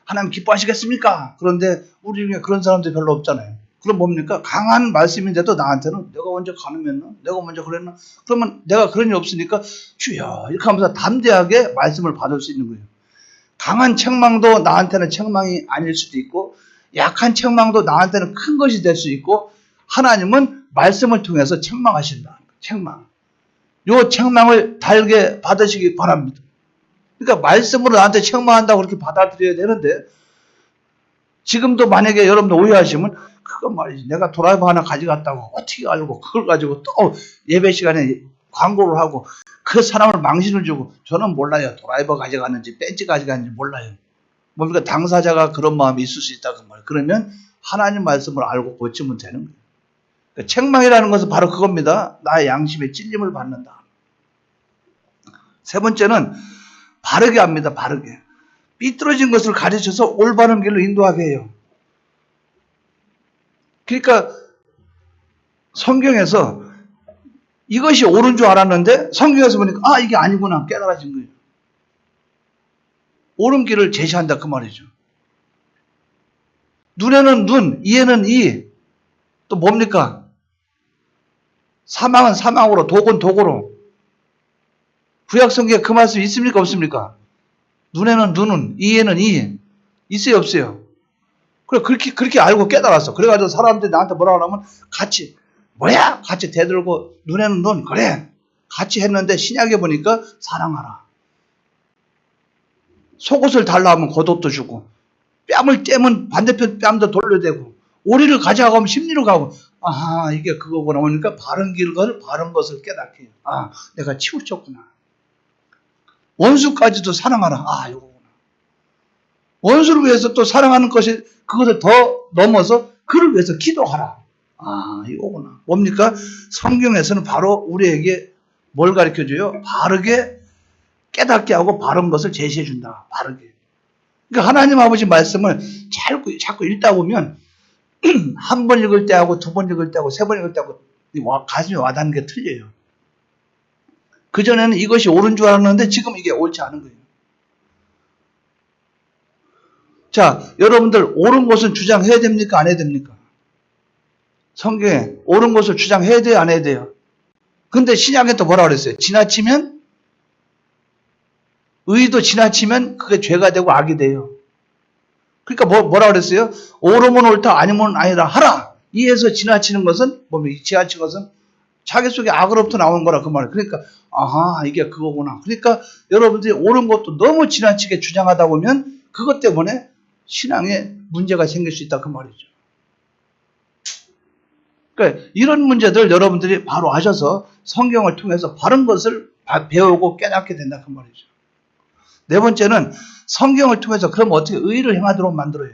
S1: 하나님 기뻐하시겠습니까? 그런데 우리 중에 그런 사람들이 별로 없잖아요. 그럼 뭡니까? 강한 말씀인데도 나한테는 내가 먼저 간음했나? 내가 먼저 그랬나? 그러면 내가 그런 일 없으니까 주여 이렇게 하면서 담대하게 말씀을 받을 수 있는 거예요. 강한 책망도 나한테는 책망이 아닐 수도 있고 약한 책망도 나한테는 큰 것이 될 수 있고 하나님은 말씀을 통해서 책망하신다. 책망. 요 책망을 달게 받으시기 바랍니다. 그러니까 말씀으로 나한테 책망한다고 그렇게 받아들여야 되는데 지금도 만약에 여러분들 오해하시면 그건 말이지. 내가 드라이버 하나 가져갔다고 어떻게 알고 그걸 가지고 또 예배 시간에 광고를 하고 그 사람을 망신을 주고 저는 몰라요. 드라이버 가져갔는지 벤츠 가져갔는지 몰라요. 뭡니까? 당사자가 그런 마음이 있을 수 있다고 말이에요. 그러면 하나님 말씀을 알고 고치면 되는 거예요. 그러니까 책망이라는 것은 바로 그겁니다. 나의 양심에 찔림을 받는다. 세 번째는 바르게 합니다. 바르게. 삐뚤어진 것을 가르쳐서 올바른 길로 인도하게 해요. 그러니까 성경에서 이것이 옳은 줄 알았는데 성경에서 보니까 이게 아니구나 깨달아진 거예요. 옳은 길을 제시한다 그 말이죠. 눈에는 눈, 이에는 이, 또 뭡니까? 사망은 사망으로, 독은 독으로. 구약성경에 그 말씀이 있습니까 없습니까? 눈에는 눈은, 이에는 이. 있어요 없어요? 그래 그렇게 알고 깨달았어. 그래가지고 사람들이 나한테 뭐라고 하면 같이 대들고 눈에는 눈 그래 같이 했는데 신약에 보니까 사랑하라. 속옷을 달라 하면 겉옷도 주고 뺨을 떼면 반대편 뺨도 돌려대고 오리를 가져가면 심리로 가고 이게 그거구나. 그러니까 바른 것을 깨닫게 해요. 내가 치우쳤구나. 원수까지도 사랑하라. 이거구나. 원수를 위해서 또 사랑하는 것이 그것을 더 넘어서 그를 위해서 기도하라. 이거구나. 뭡니까? 성경에서는 바로 우리에게 뭘 가르쳐줘요? 바르게 깨닫게 하고 바른 것을 제시해준다. 바르게. 그러니까 하나님 아버지 말씀을 자꾸 읽다 보면 한 번 읽을 때하고 두 번 읽을 때하고 세 번 읽을 때하고 가슴에 와닿는 게 틀려요. 그전에는 이것이 옳은 줄 알았는데 지금 이게 옳지 않은 거예요. 자, 여러분들 옳은 것은 주장해야 됩니까? 안 해야 됩니까? 성경에 옳은 것을 주장해야 돼요, 안 해야 돼요? 근데 신약에 또 뭐라 그랬어요? 지나치면, 의도 지나치면 그게 죄가 되고 악이 돼요. 그러니까 뭐라 그랬어요? 옳으면 옳다, 아니면 아니다 하라. 이에서 지나치는 것은, 지나치는 것은 자기 속에 악으로부터 나오는 거라 그 말이에요. 그러니까 아하, 이게 그거구나. 그러니까 여러분들이 옳은 것도 너무 지나치게 주장하다 보면 그것 때문에 신앙에 문제가 생길 수 있다 그 말이죠. 그러니까 이런 문제들 여러분들이 바로 아셔서 성경을 통해서 바른 것을 배우고 깨닫게 된다 그 말이죠. 네 번째는 성경을 통해서 그럼 어떻게 의를 행하도록 만들어요?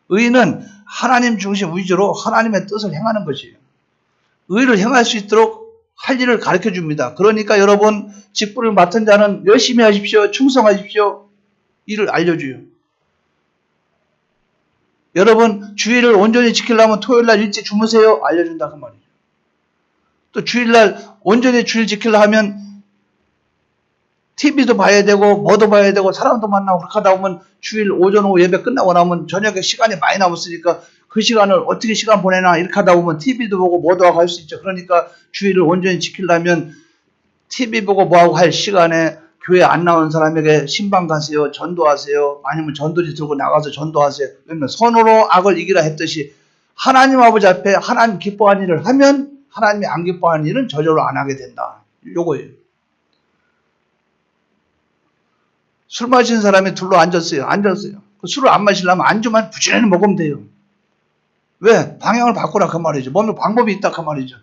S1: 의는 하나님 중심 위주로 하나님의 뜻을 행하는 것이에요. 의를 행할 수 있도록 할 일을 가르쳐 줍니다. 그러니까 여러분 직분을 맡은 자는 열심히 하십시오. 충성하십시오. 일을 알려줘요. 여러분 주일을 온전히 지키려면 토요일날 일찍 주무세요. 알려준다 그 말이에요. 또 주일날 온전히 주일 지키려 하면 TV도 봐야 되고 뭐도 봐야 되고 사람도 만나고 그렇게 하다 보면 주일 오전 오후 예배 끝나고 나면 저녁에 시간이 많이 남았으니까 그 시간을 어떻게 시간 보내나 이렇게 하다 보면 TV도 보고 뭐도 하고 할 수 있죠. 그러니까 주일을 온전히 지키려면 TV 보고 뭐하고 할 시간에 교회 안 나오는 사람에게 신방 가세요. 전도하세요. 아니면 전도지 들고 나가서 전도하세요. 그러면 선으로 악을 이기라 했듯이 하나님 아버지 앞에 하나님 기뻐하는 일을 하면 하나님이 안 기뻐하는 일은 저절로 안 하게 된다. 요거예요. 술 마시는 사람이 둘러 앉았어요. 그 술을 안 마시려면 안주만 부지런히 먹으면 돼요. 왜? 방향을 바꾸라 그 말이죠. 먹는 방법이 있다 그 말이죠.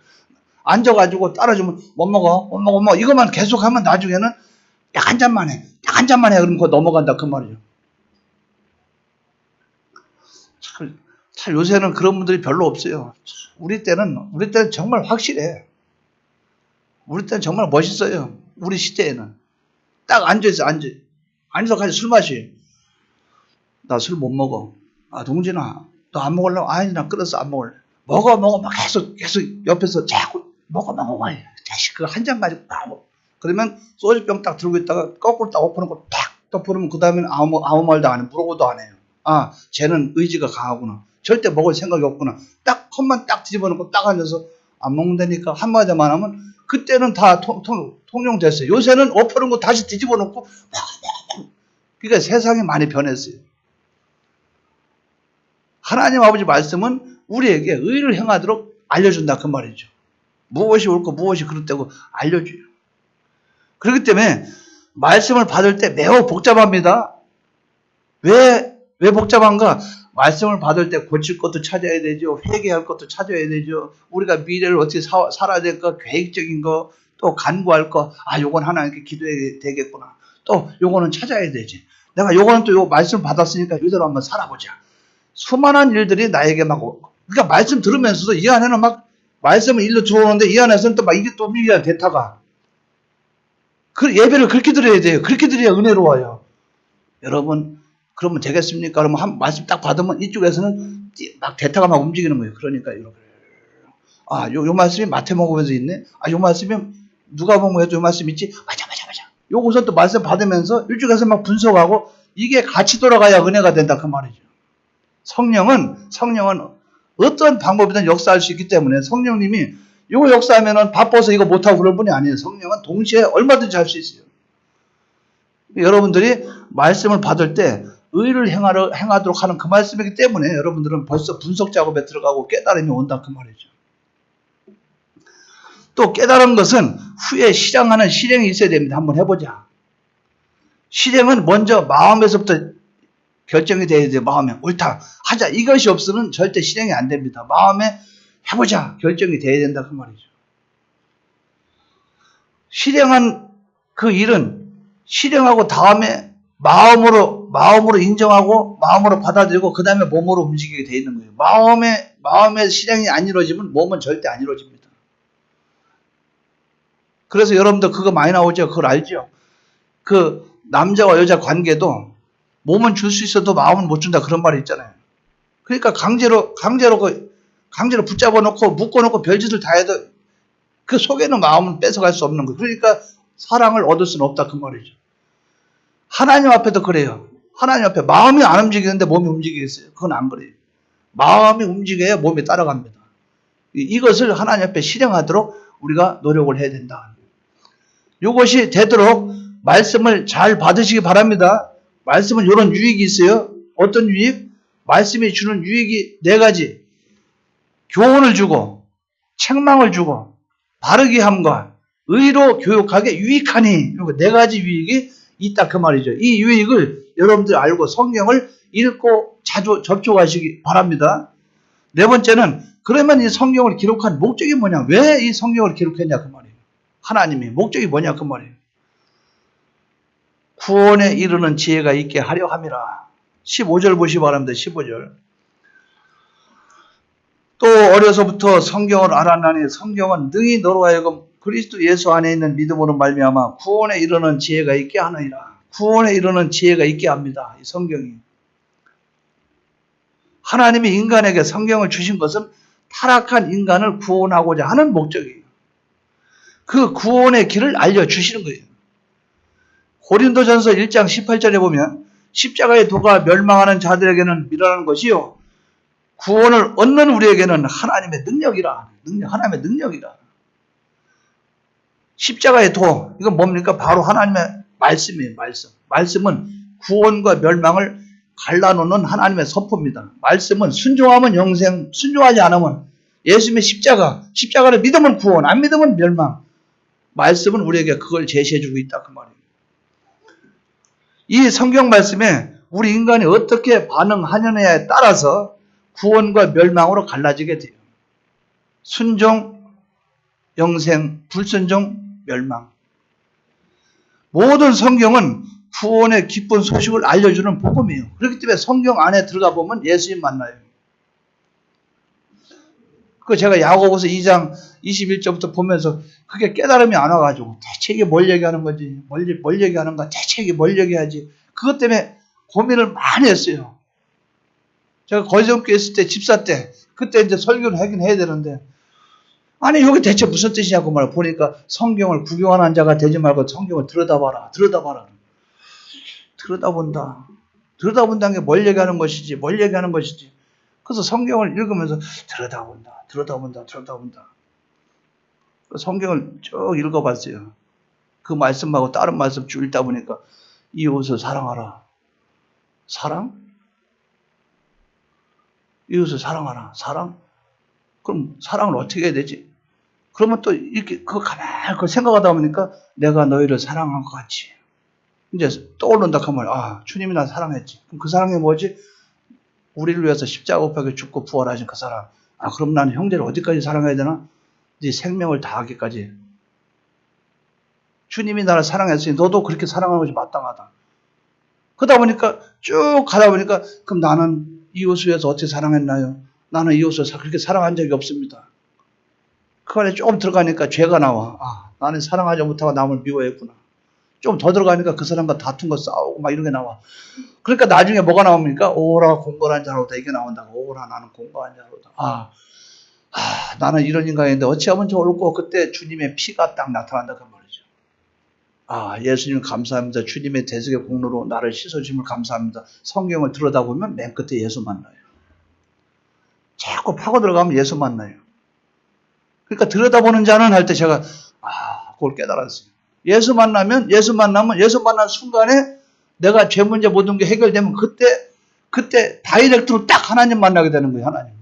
S1: 앉아가지고 따라주면 못 먹어. 이것만 계속하면 나중에는 약 한 잔만 해. 그러면 그거 넘어간다 그 말이죠. 참 요새는 그런 분들이 별로 없어요. 우리 때는 정말 확실해. 우리 때는 정말 멋있어요. 우리 시대에는. 딱 앉아서 같이 술 마셔. 나 술 못 먹어. 아, 동진아, 너 안 먹으려고? 아니, 나 끓여서 안 먹을래. 먹어. 막 계속 옆에서 자꾸 먹어. 자식, 그 한 잔 가지고 나오. 그러면 소주병 딱 들고 있다가 거꾸로 딱 엎어놓고 탁 덮어놓으면 그 다음에는 아무 말도 안 해. 물어보도 안 해요. 아, 쟤는 의지가 강하구나. 절대 먹을 생각이 없구나. 딱 컵만 딱 뒤집어놓고 딱 앉아서 안 먹는다니까 한마디만 하면 그때는 다 통용됐어요. 요새는 엎어놓은 거 다시 뒤집어놓고 그러니까 세상이 많이 변했어요. 하나님 아버지 말씀은 우리에게 의를 행하도록 알려준다 그 말이죠. 무엇이 옳고 무엇이 그릇되고 알려줘요. 그렇기 때문에 말씀을 받을 때 매우 복잡합니다. 왜 복잡한가? 말씀을 받을 때 고칠 것도 찾아야 되죠. 회개할 것도 찾아야 되죠. 우리가 미래를 어떻게 살아야 될까? 계획적인 거, 또 간구할 거. 아, 요건 하나님께 기도해야 되겠구나. 또 요거는 찾아야 되지. 내가 요거는 또 요 말씀 받았으니까 이대로 한번 살아보자. 수많은 일들이 나에게 막 그러니까 말씀 들으면서도 이 안에는 막 말씀을 일로 들어오는데 이 안에서는 또 막 이게 또 움직여야 대타가. 그 예배를 그렇게 드려야 돼요. 그렇게 드려야 은혜로워요. 여러분 그러면 되겠습니까? 그러면 말씀 딱 받으면 이쪽에서는 막 대타가 막 움직이는 거예요. 그러니까 이렇게 아, 요 말씀이 마태복음에서 있네. 아, 요 말씀이 누가복음에도 요 말씀 있지. 맞아. 요거서 또 말씀 받으면서 이쪽에서 막 분석하고 이게 같이 돌아가야 은혜가 된다 그 말이죠. 성령은 어떤 방법이든 역사할 수 있기 때문에 성령님이 이거 역사하면은 바빠서 이거 못하고 그럴 분이 아니에요. 성령은 동시에 얼마든지 할 수 있어요. 여러분들이 말씀을 받을 때 의를 행하도록 하는 그 말씀이기 때문에 여러분들은 벌써 분석 작업에 들어가고 깨달음이 온다 그 말이죠. 또 깨달은 것은 후에 실행하는 실행이 있어야 됩니다. 한번 해보자. 실행은 먼저 마음에서부터 결정이 돼야 돼요. 마음에 옳다 하자 이것이 없으면 절대 실행이 안 됩니다. 마음에 해보자 결정이 돼야 된다 그 말이죠. 실행한 그 일은 실행하고 다음에 마음으로 인정하고 마음으로 받아들이고 그 다음에 몸으로 움직이게 돼 있는 거예요. 마음의 실행이 안 이루어지면 몸은 절대 안 이루어집니다. 그래서 여러분들 그거 많이 나오죠. 그걸 알죠. 그 남자와 여자 관계도 몸은 줄 수 있어도 마음은 못 준다 그런 말이 있잖아요. 그러니까 강제로 붙잡아 놓고 묶어 놓고 별짓을 다 해도 그 속에는 마음은 뺏어갈 수 없는 거예요. 그러니까 사랑을 얻을 수는 없다 그 말이죠. 하나님 앞에도 그래요. 하나님 앞에 마음이 안 움직이는데 몸이 움직이겠어요. 그건 안 그래요. 마음이 움직여야 몸이 따라갑니다. 이것을 하나님 앞에 실행하도록 우리가 노력을 해야 된다. 이것이 되도록 말씀을 잘 받으시기 바랍니다. 말씀은 이런 유익이 있어요. 어떤 유익? 말씀이 주는 유익이 네 가지. 교훈을 주고 책망을 주고 바르게 함과 의로 교육하게 유익하니, 이거 네 가지 유익이 있다 그 말이죠. 이 유익을 여러분들 알고 성경을 읽고 자주 접촉하시기 바랍니다. 네 번째는 그러면 이 성경을 기록한 목적이 뭐냐? 왜 이 성경을 기록했냐 그 말이에요. 하나님이 목적이 뭐냐 그 말이에요. 구원에 이르는 지혜가 있게 하려 함이라. 15절 보시기 바랍니다. 15절. 또 어려서부터 성경을 알았나니 성경은 능히 너로 하여금 그리스도 예수 안에 있는 믿음으로 말미암아 구원에 이르는 지혜가 있게 하느니라. 구원에 이르는 지혜가 있게 합니다. 이 성경이. 하나님이 인간에게 성경을 주신 것은 타락한 인간을 구원하고자 하는 목적이에요. 그 구원의 길을 알려주시는 거예요. 고린도전서 1장 18절에 보면 십자가의 도가 멸망하는 자들에게는 미련한 것이요 구원을 얻는 우리에게는 하나님의 능력이라. 하나님의 능력이라. 십자가의 도, 이건 뭡니까? 바로 하나님의 말씀이에요. 말씀은 구원과 멸망을 갈라놓는 하나님의 서포입니다. 말씀은 순종하면 영생, 순종하지 않으면 예수님의 십자가를 믿으면 구원, 안 믿으면 멸망. 말씀은 우리에게 그걸 제시해주고 있다 그 말이에요. 이 성경 말씀에 우리 인간이 어떻게 반응하느냐에 따라서 구원과 멸망으로 갈라지게 돼요. 순종, 영생, 불순종, 멸망. 모든 성경은 구원의 기쁜 소식을 알려주는 복음이에요. 그렇기 때문에 성경 안에 들어가 보면 예수님 만나요. 그 제가 야고보서 2장 21절부터 보면서 그게 깨달음이 안 와가지고 대체 이게 뭘 얘기하는 건지, 뭘 얘기하는 가 대체 이게 뭘 얘기하지. 그것 때문에 고민을 많이 했어요. 제가 거제도교회 있을 때, 집사 때, 그때 이제 설교를 하긴 해야 되는데, 아니, 여기 대체 무슨 뜻이냐고 말을 보니까 성경을 구경하는 자가 되지 말고 성경을 들여다봐라. 들여다본다는 게 뭘 얘기하는 것이지. 그래서 성경을 읽으면서 들여다본다. 성경을 쭉 읽어봤어요. 그 말씀하고 다른 말씀 쭉 읽다 보니까 이웃을 사랑하라. 이웃을 사랑하라. 그럼 사랑을 어떻게 해야 되지? 그러면 또 이렇게 그거 가만히 생각하다 보니까 내가 너희를 사랑한 것 같이. 이제 떠오른다 하면 주님이 나 사랑했지. 그럼 그 사랑이 뭐지? 우리를 위해서 십자가 못 박혀 죽고 부활하신 그 사랑. 그럼 나는 형제를 어디까지 사랑해야 되나? 네 생명을 다하기까지. 주님이 나를 사랑했으니 너도 그렇게 사랑하는 것이 마땅하다. 그러다 보니까 쭉 가다 보니까 그럼 나는 이웃을 위해서 어떻게 사랑했나요? 나는 이웃을 그렇게 사랑한 적이 없습니다. 그 안에 조금 들어가니까 죄가 나와. 나는 사랑하지 못하고 남을 미워했구나. 좀 더 들어가니까 그 사람과 다툰 거 싸우고 막 이런 게 나와. 그러니까 나중에 뭐가 나옵니까? 오라 공고한 자로다 이게 나온다고. 오라 나는 공고한 자로다. 나는 이런 인간인데 어찌하면 좋을꼬. 그때 주님의 피가 딱 나타난다 그 말이죠. 예수님 감사합니다. 주님의 대속의 공로로 나를 씻어주심을 감사합니다. 성경을 들여다보면 맨 끝에 예수 만나요. 자꾸 파고 들어가면 예수 만나요. 그러니까 들여다보는 자는 할 때 제가 그걸 깨달았어요. 예수 만나면 예수 만난 순간에 내가 죄 문제 모든 게 해결되면 그때 다이렉트로 딱 하나님 만나게 되는 거예요. 하나님.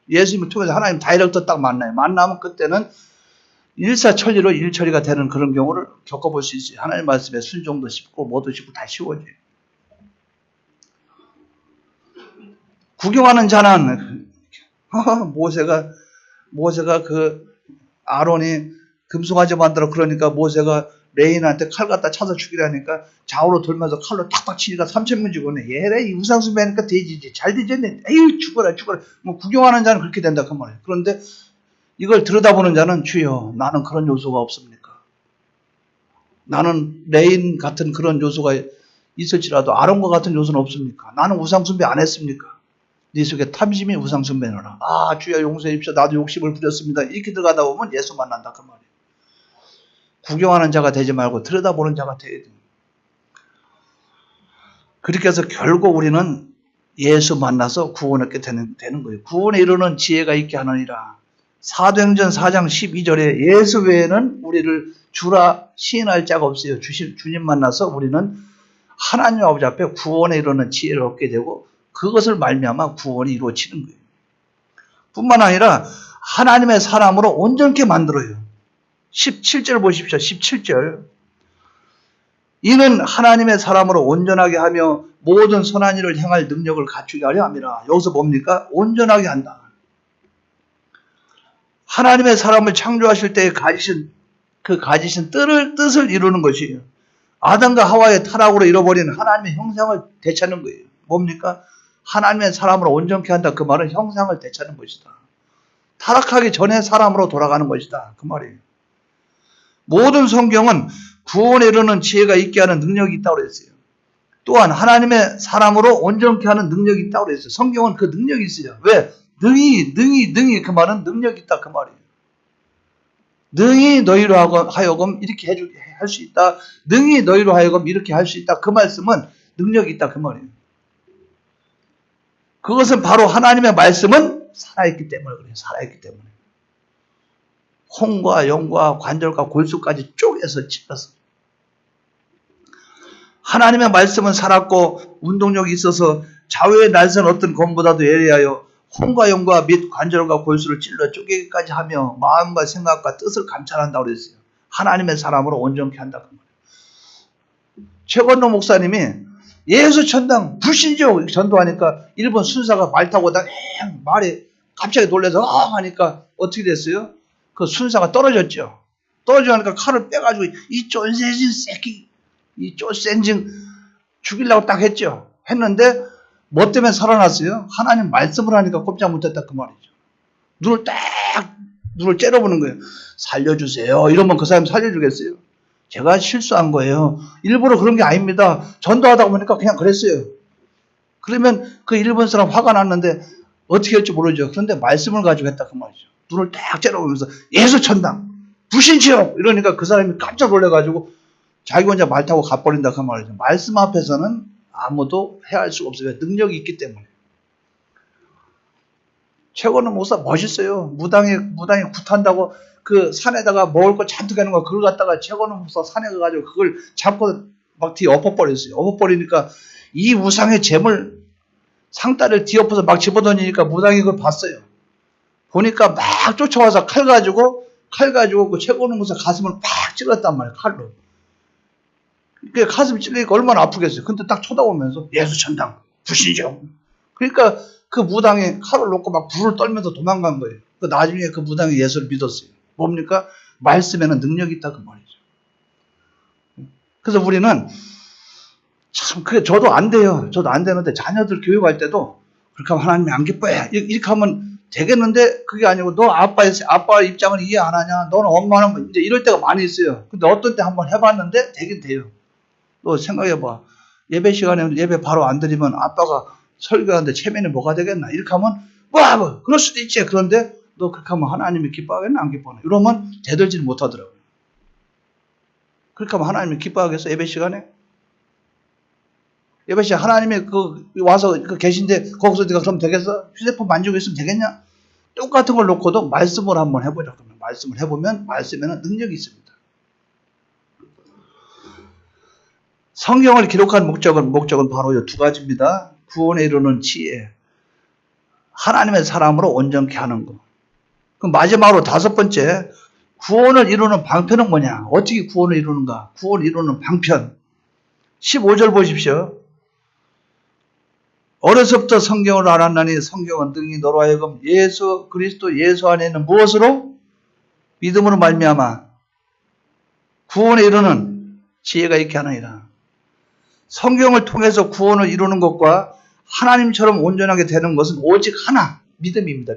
S1: 예수님을 통해서 하나님 다이렉트 딱 만나요. 만나면 그때는 일사천리로 일처리가 되는 그런 경우를 겪어볼 수 있어요. 하나님 말씀에 순종도 쉽고 뭐도 쉽고 다 쉬워져요. 구경하는 자는 모세가 그 아론이 금송아지 만들어 그러니까 모세가 레인한테 칼 갖다 차서 죽이라니까 좌우로 돌면서 칼로 탁탁 치니까 3,000명 죽었네. 얘래 이 우상숭배하니까 돼지지. 잘 되졌네. 에이 죽어라. 뭐 구경하는 자는 그렇게 된다 그 말이에요. 그런데 이걸 들여다보는 자는 주여 나는 그런 요소가 없습니까? 나는 레인 같은 그런 요소가 있을지라도 아론과 같은 요소는 없습니까? 나는 우상숭배 안 했습니까? 네 속에 탐심이 우상숭배노라. 주여 용서해 주십시오. 나도 욕심을 부렸습니다. 이렇게 들어가다 보면 예수 만난다 그 말이에요. 구경하는 자가 되지 말고 들여다보는 자가 되어야 돼요. 그렇게 해서 결국 우리는 예수 만나서 구원 얻게 되는 거예요. 구원에 이르는 지혜가 있게 하느니라. 사도행전 4장 12절에 예수 외에는 우리를 주라 시인할 자가 없어요. 주님 만나서 우리는 하나님 아버지 앞에 구원에 이르는 지혜를 얻게 되고 그것을 말미암아 구원이 이루어지는 거예요. 뿐만 아니라 하나님의 사람으로 온전케 만들어요. 17절 보십시오. 17절. 이는 하나님의 사람으로 온전하게 하며 모든 선한 일을 행할 능력을 갖추게 하려 함이라. 여기서 뭡니까? 온전하게 한다. 하나님의 사람을 창조하실 때 가지신 뜻을 이루는 것이에요. 아담과 하와의 타락으로 잃어버린 하나님의 형상을 되찾는 거예요. 뭡니까? 하나님의 사람으로 온전케 한다. 그 말은 형상을 되찾는 것이다. 타락하기 전에 사람으로 돌아가는 것이다. 그 말이에요. 모든 성경은 구원에 이르는 지혜가 있게 하는 능력이 있다고 그랬어요. 또한 하나님의 사람으로 온전케 하는 능력이 있다고 그랬어요. 성경은 그 능력이 있어요. 왜? 능히 그 말은 능력이 있다 그 말이에요. 능히 너희로 하여금 이렇게 할 수 있다. 능히 너희로 하여금 이렇게 할 수 있다. 그 말씀은 능력이 있다 그 말이에요. 그것은 바로 하나님의 말씀은 살아있기 때문에 그래요. 살아있기 때문에. 혼과 영과 관절과 골수까지 쪼개서 찔러서. 하나님의 말씀은 살았고 운동력이 있어서 좌우의 날선 어떤 검보다도 예리하여 혼과 영과 및 관절과 골수를 찔러 쪼개기까지 하며 마음과 생각과 뜻을 감찰한다고 그랬어요. 하나님의 사람으로 온전케 한다. 최건도 목사님이 예수 천당 불신지옥 전도하니까 일본 순사가 말 타고 오다가 말에 갑자기 놀라서 하니까 어떻게 됐어요? 그 순사가 떨어졌죠. 떨어지니까 칼을 빼가지고 이 쫀센진 새끼 이 쫀센진 죽이려고 딱 했죠. 했는데 뭐 때문에 살아났어요? 하나님 말씀을 하니까 꼼짝 못했다 그 말이죠. 눈을 째려보는 거예요. 살려주세요. 이러면 그 사람 살려주겠어요? 제가 실수한 거예요. 일부러 그런 게 아닙니다. 전도하다 보니까 그냥 그랬어요. 그러면 그 일본 사람 화가 났는데 어떻게 할지 모르죠. 그런데 말씀을 가지고 했다 그 말이죠. 눈을 딱 째려보면서 예수 천당 불신지옥 이러니까 그 사람이 깜짝 놀라가지고 자기 혼자 말 타고 가버린다 그 말이죠. 말씀 앞에서는 아무도 해할 수가 없어요. 능력이 있기 때문에. 최고는 목사 멋있어요. 무당이 굿한다고 그 산에다가 먹을 거 잔뜩 하는 거 그걸 갖다가 최고는 목사 산에 가가지고 그걸 잡고 막 뒤에 엎어버렸어요. 엎어버리니까 이 우상의 재물 상다리를 뒤엎어서 막 집어던지니까 무당이 그걸 봤어요. 보니까 막 쫓아와서 칼 가지고 그 최고는 목사 가슴을 팍 찔렀단 말이에요. 칼로. 그 가슴 찔리니까 얼마나 아프겠어요. 근데 딱 쳐다보면서 예수 천당 불신지옥. 그러니까 그 무당이 칼을 놓고 막 불을 떨면서 도망간 거예요. 그 나중에 그 무당이 예수를 믿었어요. 뭡니까? 말씀에는 능력이 있다 그 말이죠. 그래서 우리는 참 그게 저도 안 돼요. 저도 안 되는데 자녀들 교육할 때도 그렇게 하면 하나님이 안 기뻐해. 이렇게 하면 되겠는데 그게 아니고 너 아빠 입장을 이해 안 하냐? 너는 엄마는 이제 이럴 때가 많이 있어요. 근데 어떤 때 한번 해봤는데 되긴 돼요. 너 생각해봐. 예배 시간에 예배 바로 안 드리면 아빠가 설교하는데 체면이 뭐가 되겠나? 이렇게 하면 뭐 그럴 수도 있지. 그런데 너 그렇게 하면 하나님이 기뻐하겠나 안 기뻐하나? 이러면 대들지를 못하더라고요. 그렇게 하면 하나님이 기뻐하겠어? 예배 시간에? 예배 시간에 하나님이 와서 계신데 거기서 네가 그럼 되겠어? 휴대폰 만지고 있으면 되겠냐? 똑같은 걸 놓고도 말씀을 한번 해보자. 그러면 말씀을 해보면 말씀에는 능력이 있습니다. 성경을 기록한 목적은 바로 이 두 가지입니다. 구원에 이르는 지혜, 하나님의 사람으로 온전케 하는 것. 그럼 마지막으로 다섯 번째, 구원을 이루는 방편은 뭐냐? 어떻게 구원을 이루는가? 구원을 이루는 방편. 15절 보십시오. 어려서부터 성경을 알았나니 성경은 등이 너로 하여금 예수 그리스도 예수 안에 있는 무엇으로? 믿음으로 말미암아 구원에 이루는 지혜가 있게 하느니라. 성경을 통해서 구원을 이루는 것과 하나님처럼 온전하게 되는 것은 오직 하나, 믿음입니다.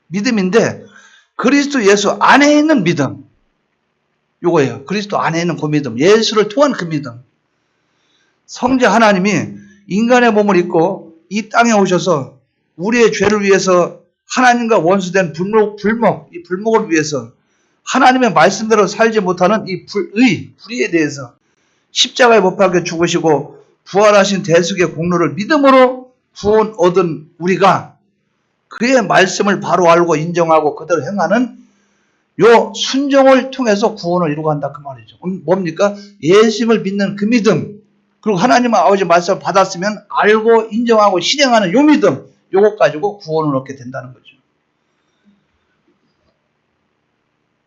S1: 믿음인데 그리스도 예수 안에 있는 믿음. 요거예요. 그리스도 안에 있는 그 믿음. 예수를 통한 그 믿음. 성자 하나님이 인간의 몸을 입고 이 땅에 오셔서 우리의 죄를 위해서 하나님과 원수된 이 불목을 위해서 하나님의 말씀대로 살지 못하는 이 불의에 대해서 십자가에 못 박혀 죽으시고 부활하신 대속의 공로를 믿음으로 구원 얻은 우리가 그의 말씀을 바로 알고 인정하고 그대로 행하는 요 순종을 통해서 구원을 이루고 한다 그 말이죠. 뭡니까? 예수님을 믿는 그 믿음, 그리고 하나님 아버지 말씀을 받았으면 알고 인정하고 실행하는 요 믿음, 요것 가지고 구원을 얻게 된다는 거죠.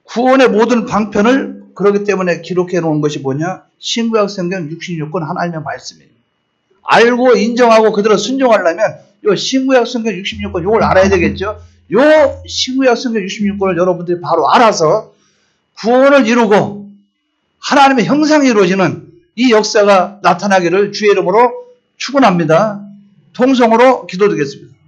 S1: 구원의 모든 방편을 그렇기 때문에 기록해 놓은 것이 뭐냐? 신구약 성경 66권 하나님의 말씀이에요. 알고 인정하고 그대로 순종하려면 요 신구약 성경 66권 요걸 알아야 되겠죠. 요 신구약 성경 66권을 여러분들이 바로 알아서 구원을 이루고 하나님의 형상이 이루어지는 이 역사가 나타나기를 주의 이름으로 축원합니다. 통성으로 기도드리겠습니다.